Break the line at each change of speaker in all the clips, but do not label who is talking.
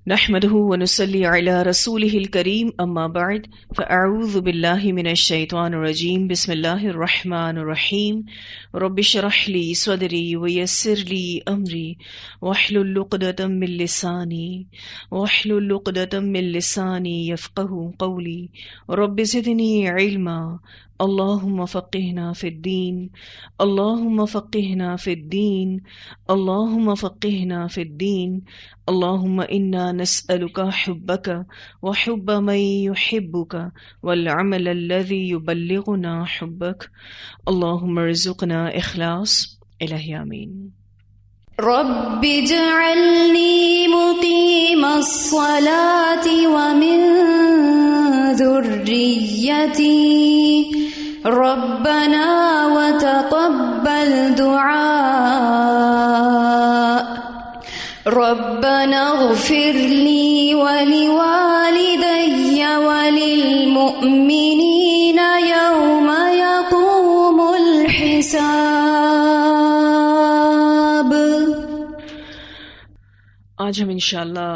نحمده ونصلي على رسوله الكريم اما بعد فاعوذ بالله من الشيطان الرجيم بسم الله الرحمن الرحيم رب اشرح لي صدري ويسر لي امري واحلل عقدة من لساني يفقهوا قولي رب زدني علما اللهم فقهنا في الدين اللهم فقهنا في الدين اللهم فقهنا في الدين اللهم إنا نسألك حبك وحب من يحبك والعمل الذي يبلغنا حبك اللهم ارزقنا إخلاص إلهي آمين.
رب اجعلني مقيم الصلاة ومن ذريتي ربنا وتقبل دعاء ربنا اغفر لي ولوالدي وللمؤمنين يوم يقوم الحساب.
آج ہم انشاءاللہ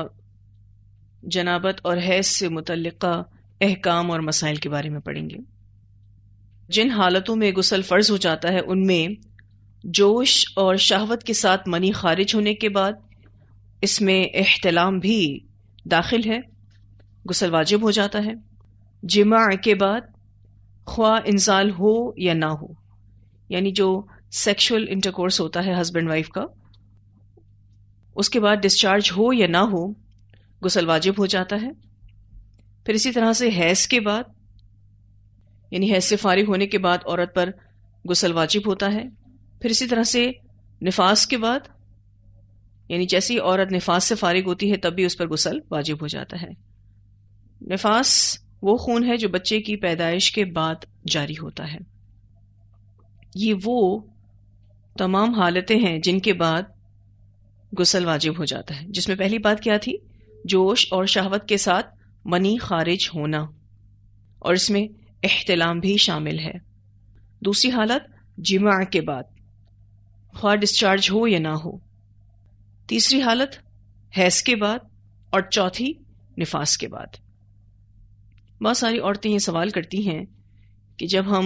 جنابت اور حیض سے متعلقہ احکام اور مسائل کے بارے میں پڑھیں گے. جن حالتوں میں غسل فرض ہو جاتا ہے ان میں جوش اور شہوت کے ساتھ منی خارج ہونے کے بعد اس میں احتلام بھی داخل ہے، غسل واجب ہو جاتا ہے. جماع کے بعد خواہ انزال ہو یا نہ ہو، یعنی جو سیکشول انٹرکورس ہوتا ہے ہسبینڈ وائف کا، اس کے بعد ڈسچارج ہو یا نہ ہو غسل واجب ہو جاتا ہے. پھر اسی طرح سے حیض کے بعد، یعنی حیض سے فارغ ہونے کے بعد عورت پر غسل واجب ہوتا ہے. پھر اسی طرح سے نفاس کے بعد، یعنی جیسی عورت نفاس سے فارغ ہوتی ہے تب بھی اس پر غسل واجب ہو جاتا ہے. نفاس وہ خون ہے جو بچے کی پیدائش کے بعد جاری ہوتا ہے. یہ وہ تمام حالتیں ہیں جن کے بعد غسل واجب ہو جاتا ہے، جس میں پہلی بات کیا تھی؟ جوش اور شہوت کے ساتھ منی خارج ہونا، اور اس میں احتلام بھی شامل ہے. دوسری حالت جماع کے بعد، خواہ ڈسچارج ہو یا نہ ہو. تیسری حالت حیض کے بعد، اور چوتھی نفاس کے بعد. بہت ساری عورتیں یہ سوال کرتی ہیں کہ جب ہم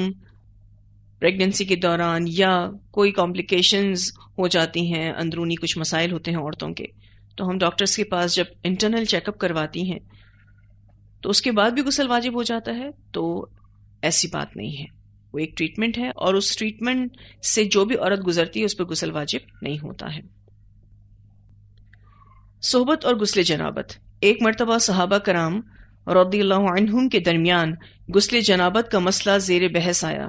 پریگننسی کے دوران یا کوئی کمپلیکیشنز ہو جاتی ہیں، اندرونی کچھ مسائل ہوتے ہیں عورتوں کے، تو ہم ڈاکٹرز کے پاس جب انٹرنل چیک اپ کرواتی ہیں تو اس کے بعد بھی غسل واجب ہو جاتا ہے. تو ایسی بات نہیں ہے، وہ ایک ٹریٹمنٹ ہے، اور اس ٹریٹمنٹ سے جو بھی عورت گزرتی ہے اس پر غسل واجب نہیں ہوتا ہے. صحبت اور غسل جنابت. ایک مرتبہ صحابہ کرام رضی اللہ عنہم کے درمیان غسل جنابت کا مسئلہ زیر بحث آیا.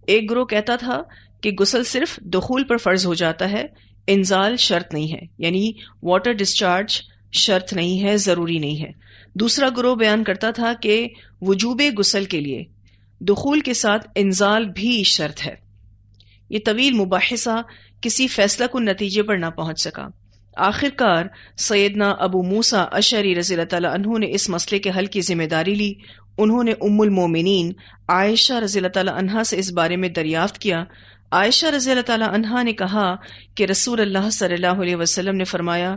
ایک گروہ کہتا تھا کہ غسل صرف دخول پر فرض ہو جاتا ہے، انزال شرط نہیں ہے، یعنی واٹر ڈسچارج شرط نہیں ہے، ضروری نہیں ہے. دوسرا گروہ بیان کرتا تھا کہ وجوب غسل کے لیے دخول کے ساتھ انزال بھی شرط ہے. یہ طویل مباحثہ کسی فیصلہ کن نتیجے پر نہ پہنچ سکا. آخرکار سیدنا ابو موسیٰ اشعری رضی اللہ تعالیٰ عنہ نے اس مسئلے کے حل کی ذمہ داری لی. انہوں نے ام المومنین عائشہ رضی اللہ تعالیٰ عنہا سے اس بارے میں دریافت کیا. عائشہ رضی اللہ تعالیٰ عنہا نے کہا کہ رسول اللہ صلی اللہ علیہ وسلم نے فرمایا: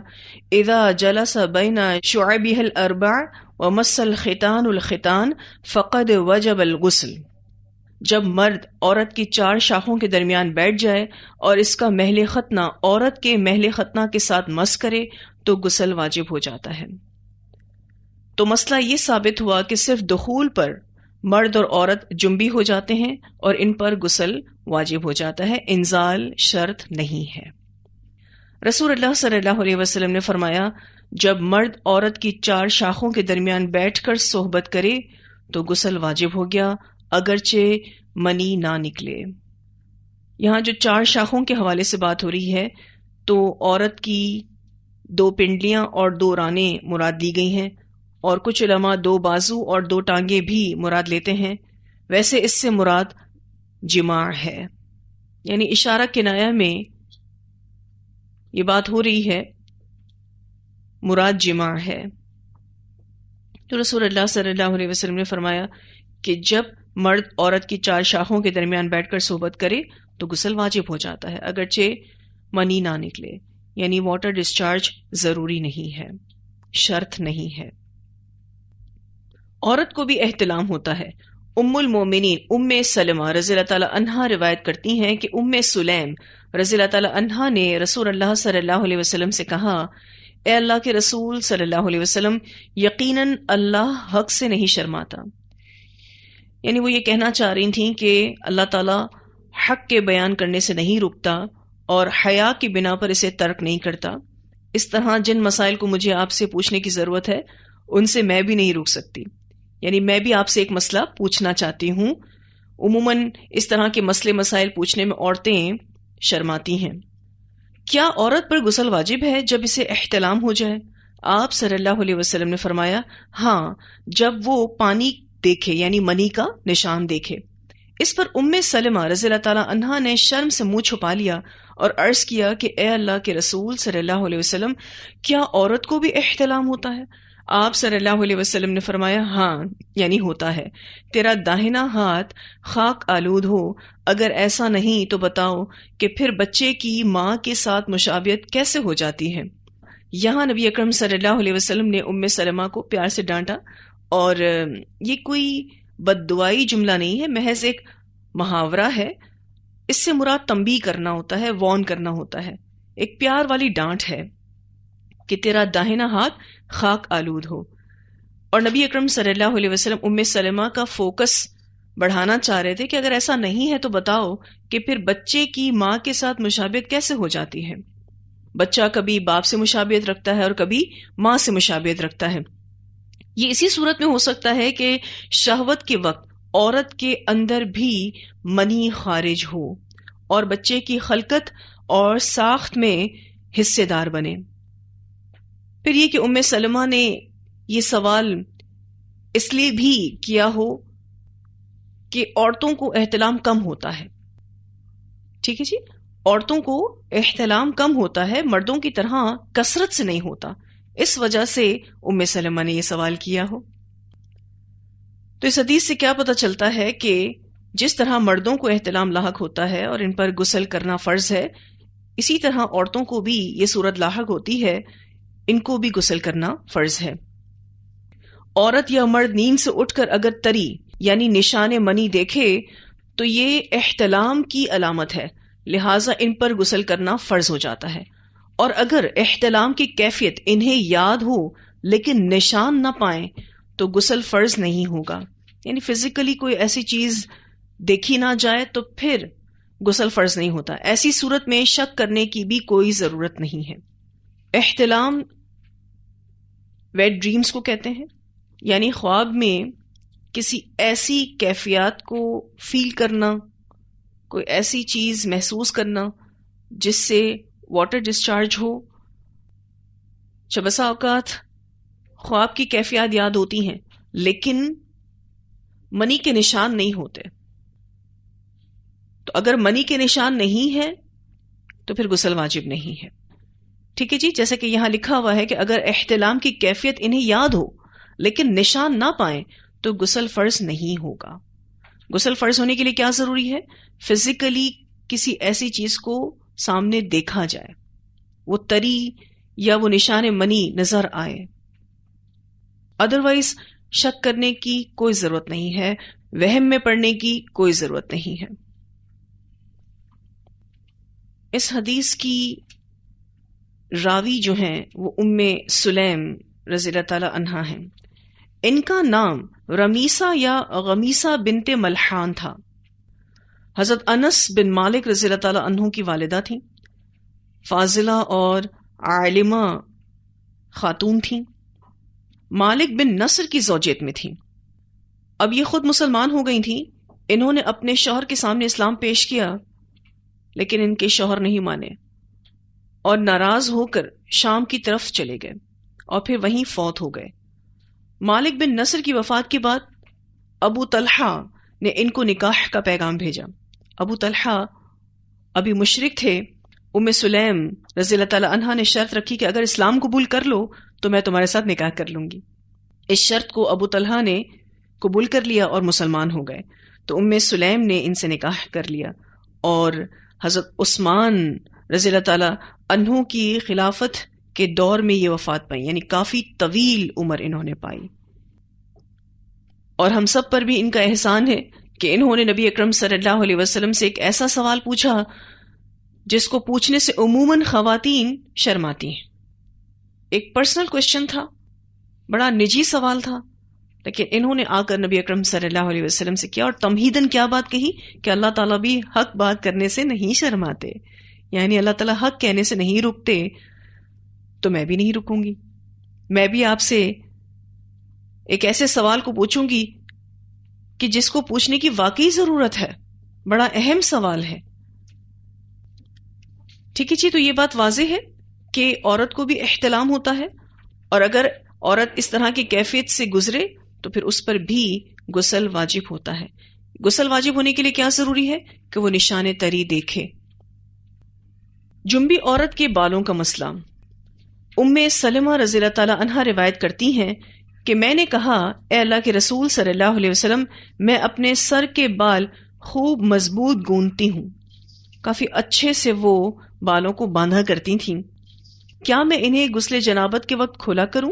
اذا جلس بین شعبہ الاربع ومس الختان الختان فقد وجب الغسل. جب مرد عورت کی 4 شاخوں کے درمیان بیٹھ جائے اور اس کا محل ختنہ عورت کے محل ختنہ کے ساتھ مس کرے تو غسل واجب ہو جاتا ہے. تو مسئلہ یہ ثابت ہوا کہ صرف دخول پر مرد اور عورت جنبی ہو جاتے ہیں اور ان پر غسل واجب ہو جاتا ہے، انزال شرط نہیں ہے. رسول اللہ صلی اللہ علیہ وسلم نے فرمایا: جب مرد عورت کی 4 شاخوں کے درمیان بیٹھ کر صحبت کرے تو غسل واجب ہو گیا، اگرچہ منی نہ نکلے. یہاں جو 4 شاخوں کے حوالے سے بات ہو رہی ہے تو عورت کی 2 پنڈلیاں اور 2 رانیں مراد لی گئی ہیں، اور کچھ علماء 2 بازو اور 2 ٹانگیں بھی مراد لیتے ہیں. ویسے اس سے مراد جماع ہے، یعنی اشارہ کنایہ میں یہ بات ہو رہی ہے، مراد جماع ہے. تو رسول اللہ صلی اللہ علیہ وسلم نے فرمایا کہ جب مرد عورت کی 4 شاخوں کے درمیان بیٹھ کر صحبت کرے تو غسل واجب ہو جاتا ہے، اگرچہ منی نہ نکلے، یعنی واٹر ڈسچارج ضروری نہیں ہے. شرط نہیں ہے۔ عورت کو بھی احتلام ہوتا ہے۔ ام المومنین ام سلمہ رضی اللہ تعالی عنہا روایت کرتی ہیں کہ ام سلیم رضی اللہ تعالی عنہا نے رسول اللہ صلی اللہ علیہ وسلم سے کہا، اے اللہ کے رسول صلی اللہ علیہ وسلم، یقیناً اللہ حق سے نہیں شرماتا۔ یعنی وہ یہ کہنا چاہ رہی تھیں کہ اللہ تعالیٰ حق کے بیان کرنے سے نہیں رکتا اور حیا کی بنا پر اسے ترک نہیں کرتا۔ اس طرح جن مسائل کو مجھے آپ سے پوچھنے کی ضرورت ہے ان سے میں بھی نہیں رک سکتی، یعنی میں بھی آپ سے ایک مسئلہ پوچھنا چاہتی ہوں۔ عموماً اس طرح کے مسئلے مسائل پوچھنے میں عورتیں شرماتی ہیں۔ کیا عورت پر غسل واجب ہے جب اسے احتلام ہو جائے؟ آپ صلی اللہ علیہ وسلم نے فرمایا، ہاں، جب وہ پانی دیکھے یعنی منی کا نشان دیکھے۔ اس پر ام سلمہ رضی اللہ تعالی عنہا نے شرم سے منہ چھپا لیا اور عرض کیا کہ اے اللہ کے رسول صلی اللہ علیہ وسلم، کیا عورت کو بھی احتلام ہوتا ہے؟ آپ صلی اللہ علیہ وسلم نے فرمایا، ہاں، یعنی ہوتا ہے۔ تیرا داہنا ہاتھ خاک آلود ہو، اگر ایسا نہیں تو بتاؤ کہ پھر بچے کی ماں کے ساتھ مشابہت کیسے ہو جاتی ہے؟ یہاں نبی اکرم صلی اللہ علیہ وسلم نے ام سلمہ کو پیار سے ڈانٹا، اور یہ کوئی بد دعائی جملہ نہیں ہے، محض ایک محاورہ ہے۔ اس سے مراد تنبیہ کرنا ہوتا ہے، وارن کرنا ہوتا ہے، ایک پیار والی ڈانٹ ہے کہ تیرا داہنا ہاتھ خاک آلود ہو۔ اور نبی اکرم صلی اللہ علیہ وسلم ام سلمہ کا فوکس بڑھانا چاہ رہے تھے کہ اگر ایسا نہیں ہے تو بتاؤ کہ پھر بچے کی ماں کے ساتھ مشابہت کیسے ہو جاتی ہے؟ بچہ کبھی باپ سے مشابہت رکھتا ہے اور کبھی ماں سے مشابہت رکھتا ہے۔ یہ اسی صورت میں ہو سکتا ہے کہ شہوت کے وقت عورت کے اندر بھی منی خارج ہو اور بچے کی خلقت اور ساخت میں حصے دار بنے۔ پھر یہ کہ ام سلمہ نے یہ سوال اس لیے بھی کیا ہو کہ عورتوں کو احتلام کم ہوتا ہے، ٹھیک ہے جی، عورتوں کو احتلام کم ہوتا ہے، مردوں کی طرح کثرت سے نہیں ہوتا، اس وجہ سے ام سلمہ نے یہ سوال کیا ہو۔ تو اس حدیث سے کیا پتہ چلتا ہے کہ جس طرح مردوں کو احتلام لاحق ہوتا ہے اور ان پر غسل کرنا فرض ہے، اسی طرح عورتوں کو بھی یہ صورت لاحق ہوتی ہے، ان کو بھی غسل کرنا فرض ہے۔ عورت یا مرد نیند سے اٹھ کر اگر تری یعنی نشان منی دیکھے تو یہ احتلام کی علامت ہے، لہٰذا ان پر غسل کرنا فرض ہو جاتا ہے۔ اور اگر احتلام کی کیفیت انہیں یاد ہو لیکن نشان نہ پائیں تو غسل فرض نہیں ہوگا، یعنی فزیکلی کوئی ایسی چیز دیکھی نہ جائے تو پھر غسل فرض نہیں ہوتا۔ ایسی صورت میں شک کرنے کی بھی کوئی ضرورت نہیں ہے۔ احتلام ویٹ ڈریمز کو کہتے ہیں، یعنی خواب میں کسی ایسی کیفیات کو فیل کرنا، کوئی ایسی چیز محسوس کرنا جس سے واٹر ڈسچارج ہو۔ بسا اوقات خواب کی کیفیات یاد ہوتی ہیں لیکن منی کے نشان نہیں ہوتے، تو اگر منی کے نشان نہیں ہے تو پھر غسل واجب نہیں ہے، ٹھیک ہے جی۔ جیسا کہ یہاں لکھا ہوا ہے کہ اگر احتلام کی کیفیت انہیں یاد ہو لیکن نشان نہ پائیں تو غسل فرض نہیں ہوگا۔ غسل فرض ہونے کے لیے کیا ضروری ہے؟ فزیکلی کسی ایسی چیز کو سامنے دیکھا جائے، وہ تری یا وہ نشان منی نظر آئے، ادروائز شک کرنے کی کوئی ضرورت نہیں ہے، وہم میں پڑنے کی کوئی ضرورت نہیں ہے۔ اس حدیث کی راوی جو ہیں وہ ام سلیم رضی اللہ تعالی عنہا ہیں۔ ان کا نام رمیسہ یا غمیسہ بنت ملحان تھا۔ حضرت انس بن مالک رضی اللہ تعالی عنہ کی والدہ تھیں، فاضلہ اور عالمہ خاتون تھیں، مالک بن نصر کی زوجیت میں تھیں۔ اب یہ خود مسلمان ہو گئی تھیں، انہوں نے اپنے شوہر کے سامنے اسلام پیش کیا لیکن ان کے شوہر نہیں مانے اور ناراض ہو کر شام کی طرف چلے گئے اور پھر وہیں فوت ہو گئے۔ مالک بن نصر کی وفات کے بعد ابو طلحہ نے ان کو نکاح کا پیغام بھیجا۔ ابو طلحہ ابھی مشرک تھے۔ ام سلیم رضی اللہ تعالی عنہا نے شرط رکھی کہ اگر اسلام قبول کر لو تو میں تمہارے ساتھ نکاح کر لوں گی۔ اس شرط کو ابو طلحہ نے قبول کر لیا اور مسلمان ہو گئے، تو ام سلیم نے ان سے نکاح کر لیا اور حضرت عثمان رضی اللہ تعالی عنہ کی خلافت کے دور میں یہ وفات پائی، یعنی کافی طویل عمر انہوں نے پائی. اور ہم سب پر بھی ان کا احسان ہے کہ انہوں نے نبی اکرم صلی اللہ علیہ وسلم سے ایک ایسا سوال پوچھا جس کو پوچھنے سے عموماً خواتین شرماتی ہیں. ایک پرسنل کوشچن تھا، بڑا نجی سوال تھا، لیکن انہوں نے آ کر نبی اکرم صلی اللہ علیہ وسلم سے کیا، اور تمہیداً کیا بات کہی کہ اللہ تعالیٰ بھی حق بات کرنے سے نہیں شرماتے، یعنی اللہ تعالیٰ حق کہنے سے نہیں رکتے، تو میں بھی نہیں رکوں گی. میں بھی آپ سے ایک ایسے سوال کو پوچھوں گی کہ جس کو پوچھنے کی واقعی ضرورت ہے، بڑا اہم سوال ہے. ٹھیک ہے جی، تو یہ بات واضح ہے کہ عورت کو بھی احتلام ہوتا ہے، اور اگر عورت اس طرح کی کیفیت سے گزرے تو پھر اس پر بھی غسل واجب ہوتا ہے. غسل واجب ہونے کے لیے کیا ضروری ہے کہ وہ نشان طری دیکھے. جنبی عورت کے بالوں کا مسئلہ. ام سلمہ رضی اللہ تعالی عنہا روایت کرتی ہیں کہ میں نے کہا اے اللہ کے رسول صلی اللہ علیہ وسلم، میں اپنے سر کے بال خوب مضبوط گوندتی ہوں. کافی اچھے سے وہ بالوں کو باندھا کرتی تھیں. کیا میں انہیں غسل جنابت کے وقت کھولا کروں؟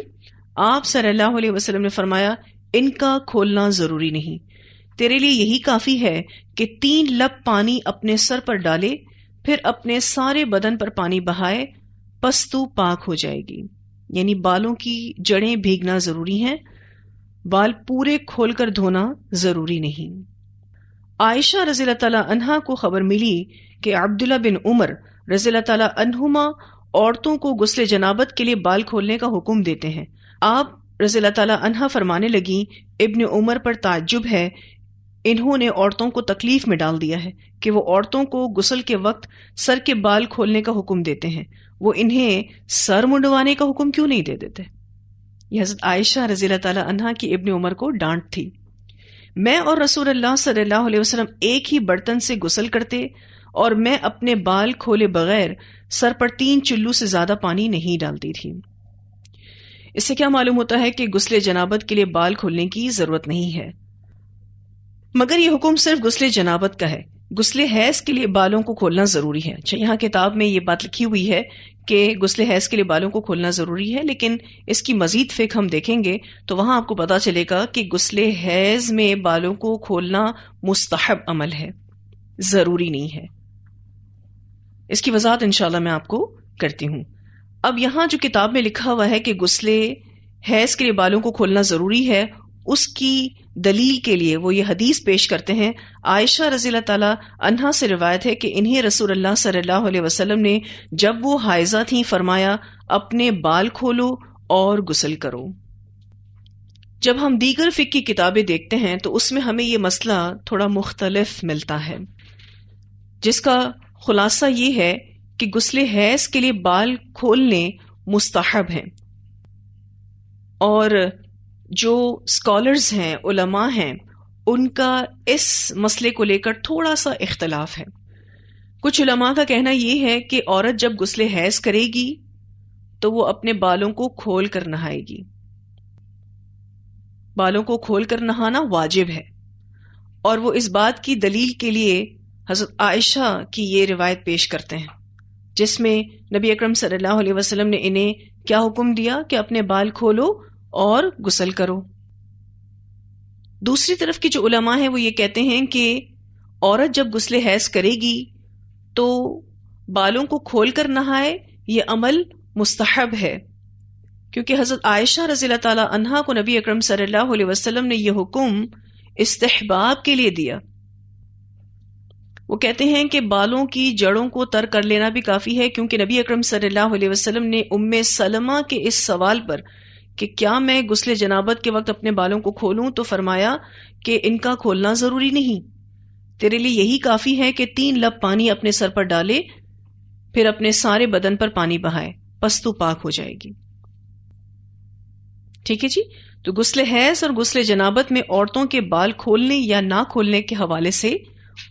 آپ صلی اللہ علیہ وسلم نے فرمایا ان کا کھولنا ضروری نہیں، تیرے لیے یہی کافی ہے کہ 3 لب پانی اپنے سر پر ڈالے، پھر اپنے سارے بدن پر پانی بہائے، پس تو پاک ہو جائے گی. یعنی بالوں کی جڑیں بھیگنا ضروری ہیں، بال پورے کھول کر دھونا ضروری نہیں. عائشہ رضی اللہ تعالی عنہا کو خبر ملی کہ عبداللہ بن عمر رضی اللہ تعالی عنہما عورتوں کو غسل جنابت کے لیے بال کھولنے کا حکم دیتے ہیں. آپ رضی اللہ تعالی عنہا فرمانے لگیں ابن عمر پر تعجب ہے، انہوں نے عورتوں کو تکلیف میں ڈال دیا ہے کہ وہ عورتوں کو غسل کے وقت سر کے بال کھولنے کا حکم دیتے ہیں، وہ انہیں سر منڈوانے کا حکم کیوں نہیں دے دیتے؟ یہ حضرت عائشہ رضی اللہ تعالی عنہا کی ابن عمر کو ڈانٹ تھی. میں اور رسول اللہ صلی اللہ علیہ وسلم ایک ہی برتن سے غسل کرتے، اور میں اپنے بال کھولے بغیر سر پر 3 چلو سے زیادہ پانی نہیں ڈالتی تھی. اس سے کیا معلوم ہوتا ہے کہ غسل جنابت کے لیے بال کھولنے کی ضرورت نہیں ہے. مگر یہ حکم صرف غسل جنابت کا ہے، غسل حیض کے لیے بالوں کو کھولنا ضروری ہے. اچھا، یہاں کتاب میں یہ بات لکھی ہوئی ہے کہ غسل حیض کے لیے بالوں کو کھولنا ضروری ہے، لیکن اس کی مزید فقہ ہم دیکھیں گے تو وہاں آپ کو پتا چلے گا کہ غسل حیض میں بالوں کو کھولنا مستحب عمل ہے، ضروری نہیں ہے. اس کی وضاحت انشاءاللہ میں آپ کو کرتی ہوں. اب یہاں جو کتاب میں لکھا ہوا ہے کہ غسل حیض کے لیے بالوں کو کھولنا ضروری ہے، اس کی دلیل کے لیے وہ یہ حدیث پیش کرتے ہیں. عائشہ رضی اللہ تعالی عنہا سے روایت ہے کہ انہیں رسول اللہ صلی اللہ علیہ وسلم نے جب وہ حائضہ تھیں فرمایا اپنے بال کھولو اور غسل کرو. جب ہم دیگر فقہ کی کتابیں دیکھتے ہیں تو اس میں ہمیں یہ مسئلہ تھوڑا مختلف ملتا ہے، جس کا خلاصہ یہ ہے کہ غسل حیض کے لیے بال کھولنے مستحب ہیں، اور جو اسکالرز ہیں، علماء ہیں، ان کا اس مسئلے کو لے کر تھوڑا سا اختلاف ہے. کچھ علماء کا کہنا یہ ہے کہ عورت جب غسل حیض کرے گی تو وہ اپنے بالوں کو کھول کر نہائے گی. بالوں کو کھول کر نہانا واجب ہے، اور وہ اس بات کی دلیل کے لیے حضرت عائشہ کی یہ روایت پیش کرتے ہیں جس میں نبی اکرم صلی اللہ علیہ وسلم نے انہیں کیا حکم دیا کہ اپنے بال کھولو اور غسل کرو. دوسری طرف کی جو علماء ہیں وہ یہ کہتے ہیں کہ عورت جب غسل حیض کرے گی تو بالوں کو کھول کر نہائے، یہ عمل مستحب ہے، کیونکہ حضرت عائشہ رضی اللہ تعالی عنہا کو نبی اکرم صلی اللہ علیہ وسلم نے یہ حکم استحباب کے لیے دیا. وہ کہتے ہیں کہ بالوں کی جڑوں کو تر کر لینا بھی کافی ہے، کیونکہ نبی اکرم صلی اللہ علیہ وسلم نے ام سلمہ کے اس سوال پر کہ کیا میں غسل جنابت کے وقت اپنے بالوں کو کھولوں تو فرمایا کہ ان کا کھولنا ضروری نہیں، تیرے لیے یہی کافی ہے کہ 3 لب پانی اپنے سر پر ڈالے، پھر اپنے سارے بدن پر پانی بہائے، پس تو پاک ہو جائے گی. ٹھیک ہے جی. تو غسل حیض اور غسل جنابت میں عورتوں کے بال کھولنے یا نہ کھولنے کے حوالے سے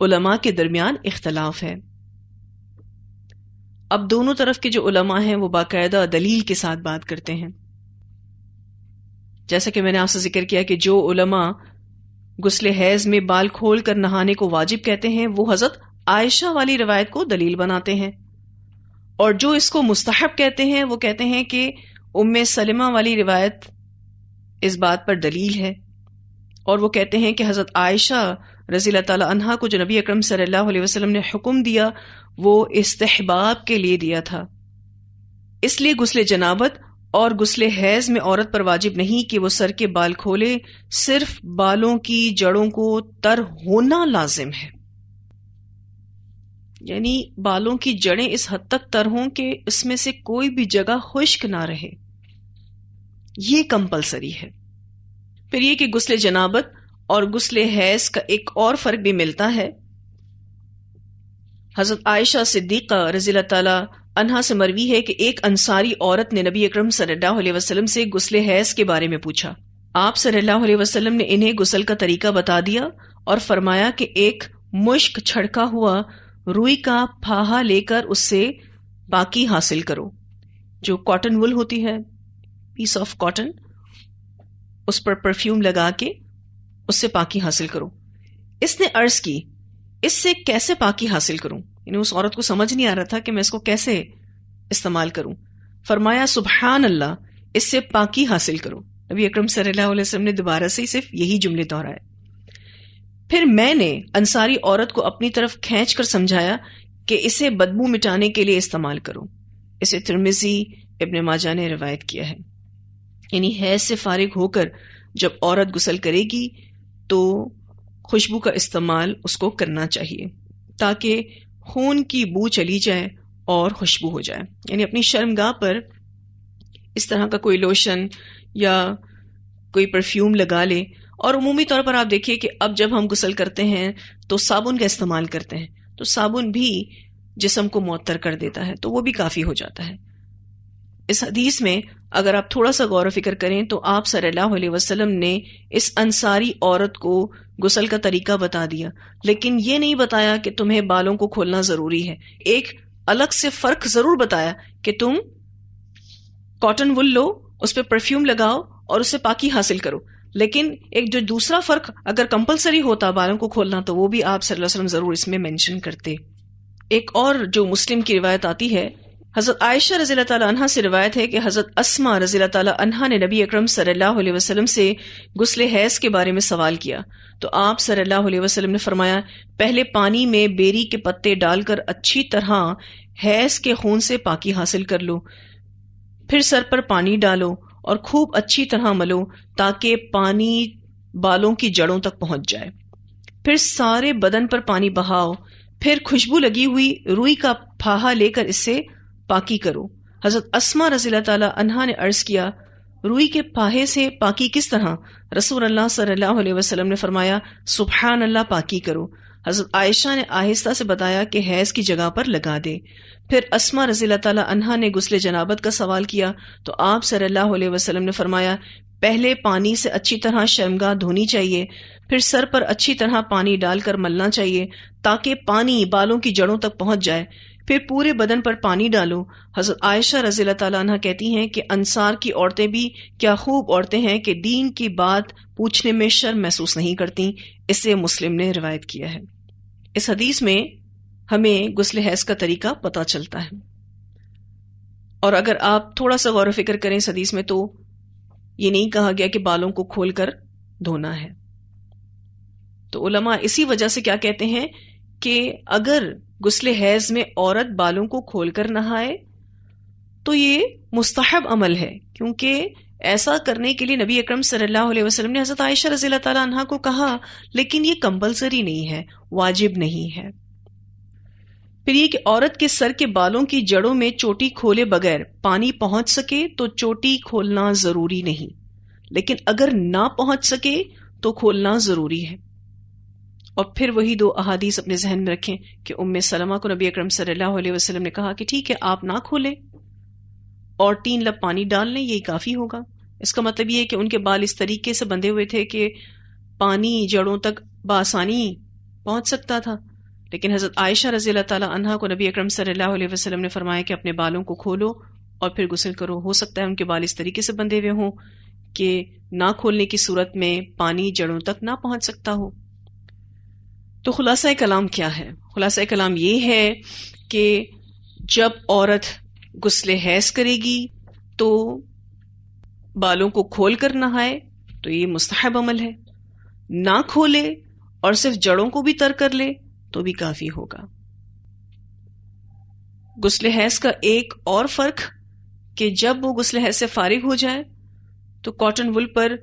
علماء کے درمیان اختلاف ہے. اب دونوں طرف کے جو علماء ہیں وہ باقاعدہ دلیل کے ساتھ بات کرتے ہیں. جیسا کہ میں نے آپ سے ذکر کیا کہ جو علماء غسل حیض میں بال کھول کر نہانے کو واجب کہتے ہیں وہ حضرت عائشہ والی روایت کو دلیل بناتے ہیں، اور جو اس کو مستحب کہتے ہیں وہ کہتے ہیں کہ ام سلمہ والی روایت اس بات پر دلیل ہے، اور وہ کہتے ہیں کہ حضرت عائشہ رضی اللہ تعالی عنہا کو جو نبی اکرم صلی اللہ علیہ وسلم نے حکم دیا وہ استحباب کے لیے دیا تھا، اس لیے غسل جنابت اور غسل حیض میں عورت پر واجب نہیں کہ وہ سر کے بال کھولے، صرف بالوں کی جڑوں کو تر ہونا لازم ہے، یعنی بالوں کی جڑیں اس حد تک تر ہوں کہ اس میں سے کوئی بھی جگہ خشک نہ رہے، یہ کمپلسری ہے۔ پھر یہ کہ غسل جنابت اور غسل حیض کا ایک اور فرق بھی ملتا ہے۔ حضرت عائشہ صدیقہ رضی اللہ تعالی عنہا سے مروی ہے کہ ایک انصاری عورت نے نبی اکرم صلی اللہ علیہ وسلم سے غسل حیض کے بارے میں پوچھا، آپ صلی اللہ علیہ وسلم نے انہیں غسل کا طریقہ بتا دیا اور فرمایا کہ ایک مشک چھڑکا ہوا روئی کا پھاہا لے کر اس سے پاکی حاصل کرو، جو کاٹن وول ہوتی ہے، پیس آف کاٹن، اس پر پرفیوم لگا کے اس سے پاکی حاصل کرو۔ اس نے عرض کی اس سے کیسے پاکی حاصل کروں، یعنی اس عورت کو سمجھ نہیں آ رہا تھا کہ میں اس کو کیسے استعمال کروں۔ فرمایا سبحان اللہ، اس سے پاکی حاصل کرو۔ نبی اکرم صلی اللہ علیہ وسلم نے دوبارہ سے صرف یہی جملے دہرائے۔ پھر میں نے انصاری عورت کو اپنی طرف کھینچ کر سمجھایا کہ اسے بدبو مٹانے کے لیے استعمال کرو۔ اسے ترمذی ابن ماجہ نے روایت کیا ہے۔ یعنی حیض سے فارغ ہو کر جب عورت غسل کرے گی تو خوشبو کا استعمال اس کو کرنا چاہیے تاکہ خون کی بو چلی جائے اور خوشبو ہو جائے، یعنی اپنی شرمگاہ پر اس طرح کا کوئی لوشن یا کوئی پرفیوم لگا لے۔ اور عمومی طور پر آپ دیکھیے کہ اب جب ہم غسل کرتے ہیں تو صابن کا استعمال کرتے ہیں، تو صابن بھی جسم کو معطر کر دیتا ہے، تو وہ بھی کافی ہو جاتا ہے۔ اس حدیث میں اگر آپ تھوڑا سا غور و فکر کریں تو آپ صلی اللہ علیہ وسلم نے اس انصاری عورت کو غسل کا طریقہ بتا دیا، لیکن یہ نہیں بتایا کہ تمہیں بالوں کو کھولنا ضروری ہے۔ ایک الگ سے فرق ضرور بتایا کہ تم کاٹن وول لو، اس پہ پرفیوم لگاؤ اور اس سے پاکی حاصل کرو، لیکن ایک جو دوسرا فرق اگر کمپلسری ہوتا بالوں کو کھولنا تو وہ بھی آپ صلی اللہ علیہ وسلم ضرور اس میں مینشن کرتے۔ ایک اور جو مسلم کی روایت آتی ہے، حضرت عائشہ رضی اللہ تعالی عنہا سے روایت ہے کہ حضرت اسما رضی اللہ تعالی عنہا نے نبی اکرم صلی اللہ علیہ وسلم سے غسل حیض کے بارے میں سوال کیا تو آپ صلی اللہ علیہ وسلم نے فرمایا، پہلے پانی میں بیری کے پتے ڈال کر اچھی طرح حیض کے خون سے پاکی حاصل کر لو، پھر سر پر پانی ڈالو اور خوب اچھی طرح ملو تاکہ پانی بالوں کی جڑوں تک پہنچ جائے، پھر سارے بدن پر پانی بہاؤ، پھر خوشبو لگی ہوئی روئی کا پھاہا لے کر اس سے پاکی کرو۔ حضرت اسما رضی اللہ تعالی عنہا نے عرض کیا، روئی کے پاہے سے پاکی کس طرح؟ رسول اللہ صلی اللہ علیہ وسلم نے فرمایا، سبحان اللہ، پاکی کرو۔ حضرت عائشہ نے آہستہ سے بتایا کہ حیض کی جگہ پر لگا دے۔ پھر اسما رضی اللہ تعالی عنہا نے غسل جنابت کا سوال کیا تو آپ صلی اللہ علیہ وسلم نے فرمایا، پہلے پانی سے اچھی طرح شرمگاہ دھونی چاہیے، پھر سر پر اچھی طرح پانی ڈال کر ملنا چاہیے تاکہ پانی بالوں کی جڑوں تک پہنچ جائے، پھر پورے بدن پر پانی ڈالو۔ حضرت عائشہ رضی اللہ تعالیٰ عنہ کہتی ہیں کہ انصار کی عورتیں بھی کیا خوب عورتیں ہیں کہ دین کی بات پوچھنے میں شرم محسوس نہیں کرتی۔ اسے مسلم نے روایت کیا ہے۔ اس حدیث میں ہمیں غسل حیض کا طریقہ پتہ چلتا ہے، اور اگر آپ تھوڑا سا غور و فکر کریں اس حدیث میں تو یہ نہیں کہا گیا کہ بالوں کو کھول کر دھونا ہے۔ تو علماء اسی وجہ سے کیا کہتے ہیں کہ اگر غسل حیض میں عورت بالوں کو کھول کر نہائے تو یہ مستحب عمل ہے، کیونکہ ایسا کرنے کے لیے نبی اکرم صلی اللہ علیہ وسلم نے حضرت عائشہ رضی اللہ تعالیٰ عنہا کو کہا، لیکن یہ کمپلسری نہیں ہے، واجب نہیں ہے۔ پھر یہ کہ عورت کے سر کے بالوں کی جڑوں میں چوٹی کھولے بغیر پانی پہنچ سکے تو چوٹی کھولنا ضروری نہیں، لیکن اگر نہ پہنچ سکے تو کھولنا ضروری ہے۔ اور پھر وہی دو احادیث اپنے ذہن میں رکھیں کہ ام سلمہ کو نبی اکرم صلی اللہ علیہ وسلم نے کہا کہ ٹھیک ہے آپ نہ کھولیں اور 3 لب پانی ڈال لیں، یہی کافی ہوگا۔ اس کا مطلب یہ ہے کہ ان کے بال اس طریقے سے بندھے ہوئے تھے کہ پانی جڑوں تک بآسانی پہنچ سکتا تھا، لیکن حضرت عائشہ رضی اللہ تعالی عنہا کو نبی اکرم صلی اللہ علیہ وسلم نے فرمایا کہ اپنے بالوں کو کھولو اور پھر غسل کرو۔ ہو سکتا ہے ان کے بال اس طریقے سے بندھے ہوئے ہوں کہ نہ کھولنے کی صورت میں پانی جڑوں تک نہ پہنچ سکتا ہو۔ تو خلاصہ کلام کیا ہے؟ خلاصہ کلام یہ ہے کہ جب عورت غسل حیض کرے گی تو بالوں کو کھول کر نہائے تو یہ مستحب عمل ہے، نہ کھولے اور صرف جڑوں کو بھی تر کر لے تو بھی کافی ہوگا۔ غسل حیض کا ایک اور فرق کہ جب وہ غسل حیض سے فارغ ہو جائے تو کاٹن وول پر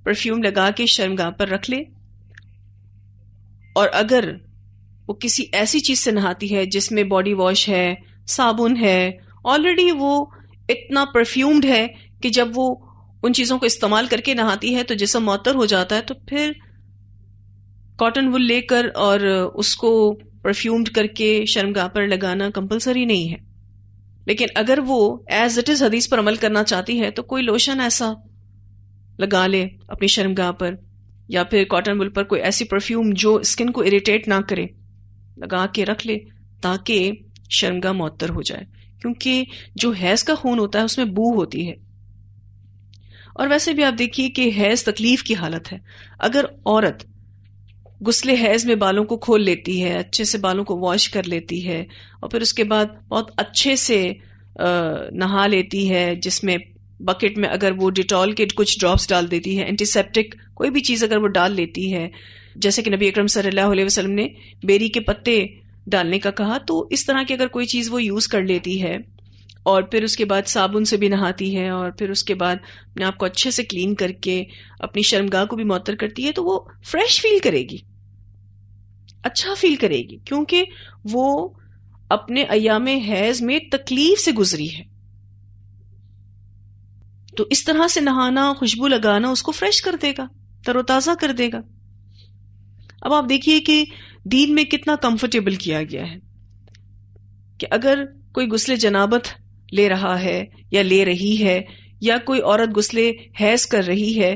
پرفیوم لگا کے شرمگاہ پر رکھ لے، اور اگر وہ کسی ایسی چیز سے نہاتی ہے جس میں باڈی واش ہے، صابن ہے، آلریڈی وہ اتنا پرفیومڈ ہے کہ جب وہ ان چیزوں کو استعمال کر کے نہاتی ہے تو جسم معطر ہو جاتا ہے، تو پھر کاٹن وول لے کر اور اس کو پرفیومڈ کر کے شرمگاہ پر لگانا کمپلسری نہیں ہے۔ لیکن اگر وہ ایز اٹ از حدیث پر عمل کرنا چاہتی ہے تو کوئی لوشن ایسا لگا لے اپنی شرمگاہ پر، یا پھر کاٹن وول پر کوئی ایسی پرفیوم جو اسکن کو اریٹیٹ نہ کرے لگا کے رکھ لے تاکہ شرمگاہ معطر ہو جائے، کیونکہ جو حیض کا خون ہوتا ہے اس میں بو ہوتی ہے۔ اور ویسے بھی آپ دیکھیے کہ حیض تکلیف کی حالت ہے، اگر عورت غسل حیض میں بالوں کو کھول لیتی ہے، اچھے سے بالوں کو واش کر لیتی ہے، اور پھر اس کے بعد بہت اچھے سے نہا لیتی ہے، جس میں بکٹ میں اگر وہ ڈیٹول کے کچھ ڈراپس ڈال دیتی ہے، اینٹی سیپٹک کوئی بھی چیز اگر وہ ڈال لیتی ہے، جیسے کہ نبی اکرم صلی اللہ علیہ وسلم نے بیری کے پتے ڈالنے کا کہا، تو اس طرح کی اگر کوئی چیز وہ یوز کر لیتی ہے اور پھر اس کے بعد صابن سے بھی نہاتی ہے اور پھر اس کے بعد اپنے آپ کو اچھے سے کلین کر کے اپنی شرمگاہ کو بھی معطر کرتی ہے، تو وہ فریش فیل کرے گی، اچھا فیل کرے گی، کیونکہ وہ اپنے ایام حیض میں تکلیف سے گزری ہے۔ تو اس طرح سے نہانا، خوشبو لگانا اس کو فریش کر دے گا، تر و تازہ کر دے گا۔ اب آپ دیکھیے کہ دین میں کتنا کمفرٹیبل کیا گیا ہے کہ اگر کوئی غسل جنابت لے رہا ہے یا لے رہی ہے، یا کوئی عورت غسل حیض کر رہی ہے،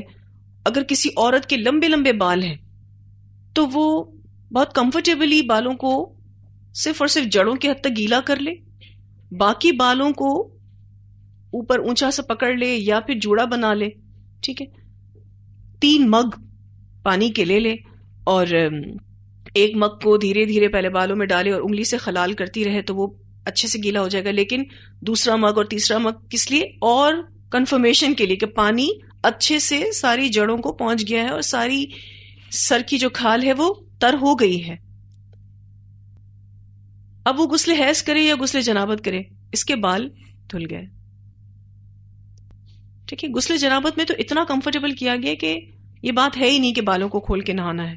اگر کسی عورت کے لمبے لمبے بال ہیں تو وہ بہت کمفرٹیبلی بالوں کو صرف اور صرف جڑوں کے حد تک گیلا کر لے، باقی بالوں کو اوپر اونچا سے پکڑ لے یا پھر جوڑا بنا لے، ٹھیک ہے، 3 مگ پانی کے لے لے اور ایک مگ کو دھیرے دھیرے پہلے بالوں میں ڈالے اور انگلی سے خلال کرتی رہے تو وہ اچھے سے گیلا ہو جائے گا۔ لیکن دوسرا مگ اور تیسرا مگ کس لیے؟ اور کنفرمیشن کے لیے کہ پانی اچھے سے ساری جڑوں کو پہنچ گیا ہے اور ساری سر کی جو کھال ہے وہ تر ہو گئی ہے۔ اب وہ غسل حیض کرے یا غسل جنابت کرے، اس کے بال دھل گئے، ٹھیک ہے۔ غسل جنابت میں تو اتنا کمفرٹیبل کیا گیا کہ یہ بات ہے ہی نہیں کہ بالوں کو کھول کے نہانا ہے۔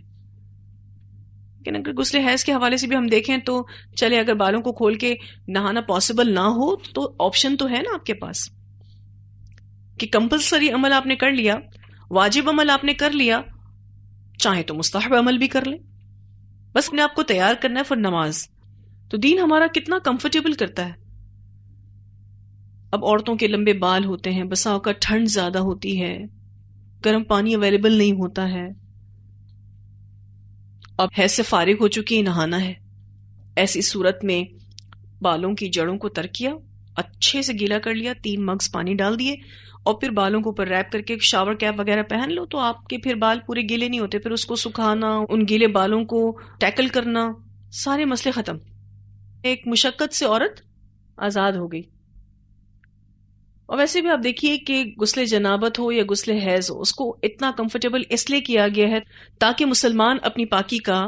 لیکن اگر غسل حیض کے حوالے سے بھی ہم دیکھیں تو چلے اگر بالوں کو کھول کے نہانا پاسبل نہ ہو تو آپشن تو ہے نا آپ کے پاس کہ کمپلسری عمل آپ نے کر لیا، واجب عمل آپ نے کر لیا، چاہے تو مستحب عمل بھی کر لیں، بس اپنے آپ کو تیار کرنا ہے فور نماز۔ تو دین ہمارا کتنا کمفرٹیبل کرتا ہے۔ اب عورتوں کے لمبے بال ہوتے ہیں، بسا اوقات ٹھنڈ زیادہ ہوتی ہے، گرم پانی اویلیبل نہیں ہوتا ہے، اب حیض سے فارغ ہو چکی نہانا ہے، ایسی صورت میں بالوں کی جڑوں کو تر کیا، اچھے سے گیلا کر لیا، 3 مگز پانی ڈال دیے اور پھر بالوں کو اوپر ریپ کر کے شاور کیپ وغیرہ پہن لو تو آپ کے پھر بال پورے گیلے نہیں ہوتے، پھر اس کو سکھانا، ان گیلے بالوں کو ٹیکل کرنا، سارے مسئلے ختم، ایک مشقت سے عورت آزاد ہو گئی۔ اور ویسے بھی آپ دیکھیے کہ غسل جنابت ہو یا غسل حیض ہو، اس کو اتنا کمفرٹیبل اس لیے کیا گیا ہے تاکہ مسلمان اپنی پاکی کا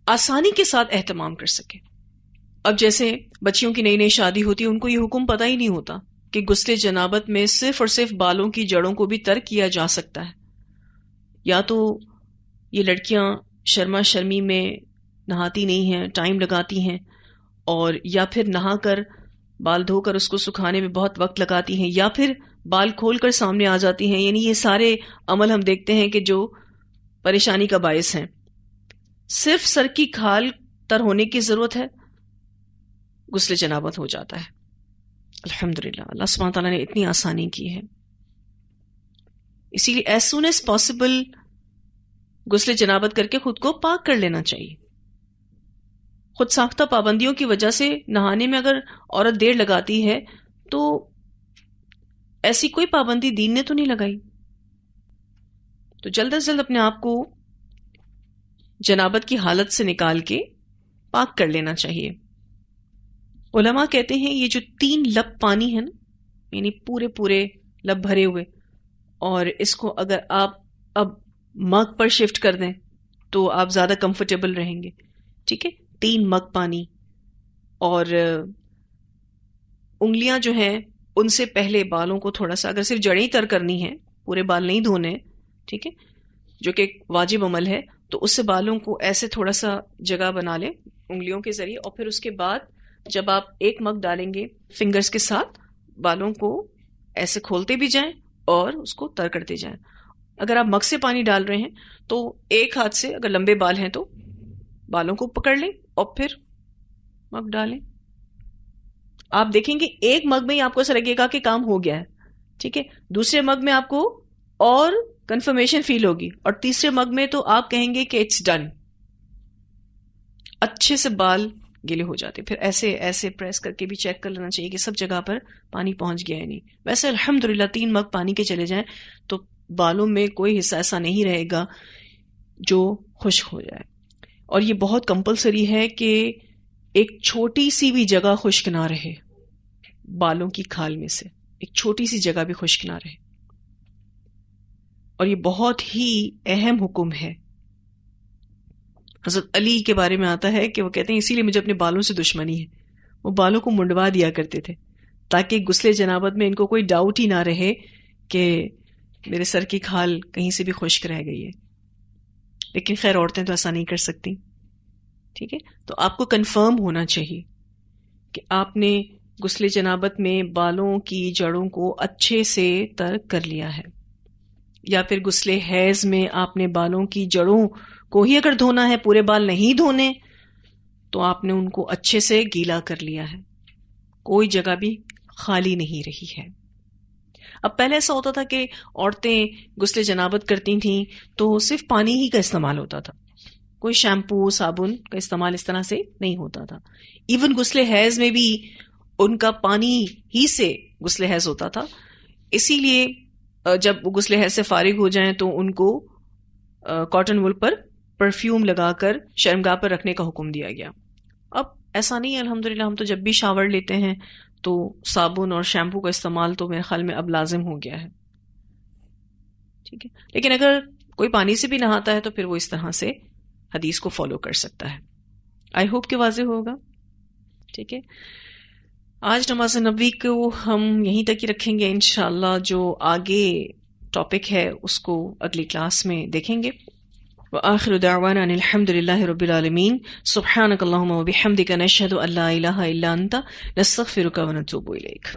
آسانی کے ساتھ اہتمام کر سکے۔ اب جیسے بچیوں کی نئی نئی شادی ہوتی ہے، ان کو یہ حکم پتہ ہی نہیں ہوتا کہ غسل جنابت میں صرف اور صرف بالوں کی جڑوں کو بھی تر کیا جا سکتا ہے، یا تو یہ لڑکیاں شرما شرمی میں نہاتی نہیں ہیں، ٹائم لگاتی ہیں، اور یا پھر نہا کر بال دھو کر اس کو سکھانے میں بہت وقت لگاتی ہیں، یا پھر بال کھول کر سامنے آ جاتی ہیں۔ یعنی یہ سارے عمل ہم دیکھتے ہیں کہ جو پریشانی کا باعث ہیں۔ صرف سر کی کھال تر ہونے کی ضرورت ہے، غسل جنابت ہو جاتا ہے۔ الحمدللہ، اللہ سبحانہ تعالیٰ نے اتنی آسانی کی ہے، اسی لیے ایز سون ایز پاسبل غسل جنابت کر کے خود کو پاک کر لینا چاہیے۔ خود ساختہ پابندیوں کی وجہ سے نہانے میں اگر عورت دیر لگاتی ہے تو ایسی کوئی پابندی دین نے تو نہیں لگائی، تو جلد از جلد اپنے آپ کو جنابت کی حالت سے نکال کے پاک کر لینا چاہیے۔ علماء کہتے ہیں یہ جو 3 لب پانی ہے نا، یعنی پورے پورے لب بھرے ہوئے، اور اس کو اگر آپ اب مگ پر شفٹ کر دیں تو آپ زیادہ کمفرٹیبل رہیں گے. ٹھیک ہے، 3 مگ پانی، اور انگلیاں جو ہیں ان سے پہلے بالوں کو تھوڑا سا، اگر صرف جڑیں تر کرنی ہے، پورے بال نہیں دھونے، ٹھیک ہے، جو کہ ایک واجب عمل ہے، تو اس سے بالوں کو ایسے تھوڑا سا جگہ بنا لیں انگلیوں کے ذریعے، اور پھر اس کے بعد جب آپ 1 مگ ڈالیں گے فنگرز کے ساتھ، بالوں کو ایسے کھولتے بھی جائیں اور اس کو تر کرتے جائیں. اگر آپ مگ سے پانی ڈال رہے ہیں تو ایک ہاتھ سے، اگر لمبے بال ہیں تو بالوں کو پکڑ لیں اور پھر مگ ڈالیں. آپ دیکھیں گے ایک مگ میں ہی آپ کو ایسا لگے گا کہ کام ہو گیا ہے، ٹھیک ہے، دوسرے مگ میں آپ کو اور کنفرمیشن فیل ہوگی، اور تیسرے مگ میں تو آپ کہیں گے کہ اٹس ڈن. اچھے سے بال گیلے ہو جاتے. پھر ایسے ایسے پریس کر کے بھی چیک کر لینا چاہیے کہ سب جگہ پر پانی پہنچ گیا ہے نہیں. ویسے الحمدللہ 3 مگ پانی کے چلے جائیں تو بالوں میں کوئی حصہ ایسا نہیں رہے گا جو خشک ہو جائے. اور یہ بہت کمپلسری ہے کہ ایک چھوٹی سی بھی جگہ خشک نہ رہے بالوں کی کھال میں سے، ایک چھوٹی سی جگہ بھی خشک نہ رہے. اور یہ بہت ہی اہم حکم ہے. حضرت علی کے بارے میں آتا ہے کہ وہ کہتے ہیں اسی لیے مجھے اپنے بالوں سے دشمنی ہے. وہ بالوں کو منڈوا دیا کرتے تھے تاکہ غسل جنابت میں ان کو کوئی ڈاؤٹ ہی نہ رہے کہ میرے سر کی کھال کہیں سے بھی خشک رہ گئی ہے. لیکن خیر عورتیں تو ایسا نہیں کر سکتی. ٹھیک ہے، تو آپ کو کنفرم ہونا چاہیے کہ آپ نے غسل جنابت میں بالوں کی جڑوں کو اچھے سے تر کر لیا ہے، یا پھر غسل حیض میں آپ نے بالوں کی جڑوں کو ہی اگر دھونا ہے، پورے بال نہیں دھونے، تو آپ نے ان کو اچھے سے گیلا کر لیا ہے، کوئی جگہ بھی خالی نہیں رہی ہے. اب پہلے ایسا ہوتا تھا کہ عورتیں غسل جنابت کرتی تھیں تو صرف پانی ہی کا استعمال ہوتا تھا، کوئی شیمپو صابن کا استعمال اس طرح سے نہیں ہوتا تھا. ایون غسل حیض میں بھی ان کا پانی ہی سے غسل حیض ہوتا تھا. اسی لیے جب غسل حیض سے فارغ ہو جائیں تو ان کو کاٹن وول پر پرفیوم لگا کر شرمگاہ پر رکھنے کا حکم دیا گیا. اب ایسا نہیں ہے الحمدللہ، ہم تو جب بھی شاور لیتے ہیں تو صابن اور شیمپو کا استعمال تو میرے خیال میں اب لازم ہو گیا ہے. ٹھیک ہے، لیکن اگر کوئی پانی سے بھی نہاتا ہے تو پھر وہ اس طرح سے حدیث کو فالو کر سکتا ہے. آئی ہوپ کہ واضح ہوگا. ٹھیک ہے، آج نماز نبوی کو ہم یہیں تک ہی رکھیں گے انشاءاللہ. جو آگے ٹاپک ہے اس کو اگلی کلاس میں دیکھیں گے. وآخر دعوانا ان الحمد للہ رب العالمین. سبحانک اللہم وبحمدک نشہد ان لا الہ الا انت نستغفرک ونتوب الیک.